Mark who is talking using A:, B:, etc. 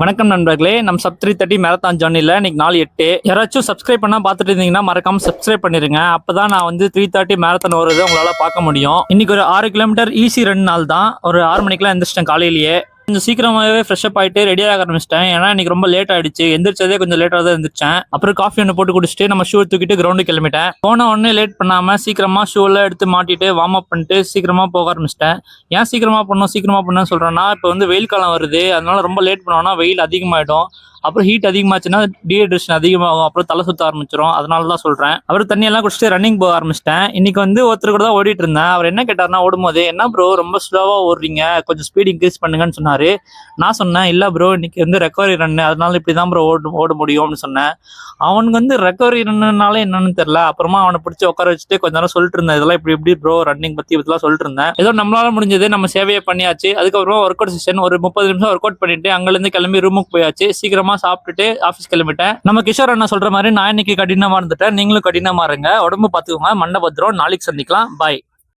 A: வணக்கம் நண்பர்களே, நம்ம சப் 330 மேரத்தான் ஜர்னில இன்னைக்கு நாள் 8. யாராச்சும் சப்ஸ்கிரைப் பண்ணா பார்த்துட்டு இருந்தீங்கன்னா மறக்காம சப்ஸ்கிரைப் பண்ணிருங்க. அப்பதான் நான் 330 மேரத்தான் வருது உங்களால பார்க்க முடியும். இன்னைக்கு ஒரு 6 கிலோமீட்டர் ஈஸி ரன் நாள் தான். ஒரு 6 மணிக்கெல்லாம் எந்திரிச்சிட்டேன். காலையிலேயே கொஞ்சம் சீக்கிரமாகவே ஃப்ரெஷ் அப் ஆகிட்டு ரெடியாக ஆரம்பிச்சிட்டேன். ஏன்னா இன்னைக்கு ரொம்ப லேட் ஆயிடுச்சு. எந்திரிச்சதே கொஞ்சம் லேட்டாக தான் எந்திரிச்சேன். அப்புறம் காஃபி ஒன்று போட்டு குடிச்சிட்டு நம்ம ஷூ தூக்கிட்டு கிரவுண்டு கிளம்பிட்டேன். போன உடனே லேட் பண்ணாம சீக்கிரமா ஷூ எல்லாம் எடுத்து மாட்டிட்டு வார்ம் அப் பண்ணிட்டு சீக்கிரமா போக ஆரம்பிச்சிட்டேன். ஏன் சீக்கிரமா பண்ணணும்னு சொல்றேன்னா, இப்போ வெயில் காலம் வருது. அதனால ரொம்ப லேட் பண்ணோம்னா வெயில் அதிகமாயிடும். அப்புறம் ஹீட் அதிகமாச்சுன்னா டீஹைட்ரேஷன் அதிகமாகும். அப்புறம் தலை சுத்த ஆரம்பிச்சிடும். அதனால தான் சொல்றேன். அப்புறம் தண்ணி எல்லாம் குடிச்சிட்டு ரன்னிங் போக ஆரம்பிச்சிட்டேன். இன்னைக்கு ஒருத்தர் கூட தான் ஓடிட்டு இருந்தேன். அவர் என்ன கேட்டார்னா, ஓடும்போது என்ன ப்ரோ ரொம்ப ஸ்லோவா ஓடுறீங்க, கொஞ்சம் ஸ்பீட் இன்க்ரீஸ் பண்ணுங்கன்னு சொன்னாரு. நான் சொன்னேன், இல்ல ப்ரோ இன்னைக்கு ரெக்கவரி ரன்னு, அதனால இப்படிதான் ப்ரோ ஓட முடியும்னு சொன்னேன். அவனுக்கு ரெக்கவரி ரன்னுனால என்னன்னு தெரியல. அப்புறமா அவனை பிடிச்சி உட்கார வச்சுட்டு கொஞ்ச நேரம் சொல்லிட்டு இருந்தேன், இதெல்லாம் இப்படி ப்ரோ ரன்னிங் பத்தி இதெல்லாம் சொல்லிட்டு இருந்தேன். ஏதோ நம்மளால முடிஞ்சது, நம்ம சேவையை பண்ணியாச்சு. அதுக்கப்புறமா ஒர்க் அவுட் செஷன் ஒரு 30 நிமிஷம் ஒர்க் அவுட் பண்ணிட்டு அங்கிருந்து கிளம்பி ரூமுக்கு போயாச்சு. சீக்கிரமா சாப்பிட்டுட்டு ஆஃபீஸ் கிளம்பிட்டேன். நம்ம கிஷோர் அண்ணா சொல்ற மாதிரி நான் இன்னைக்கு கடினமா இருந்துட்டேன். நீங்களும் கடினமா இருங்க, உடம்பு பாத்துக்கோங்க. மண்டை பத்திரம். நாளைக்கு சந்திக்கலாம். பாய்.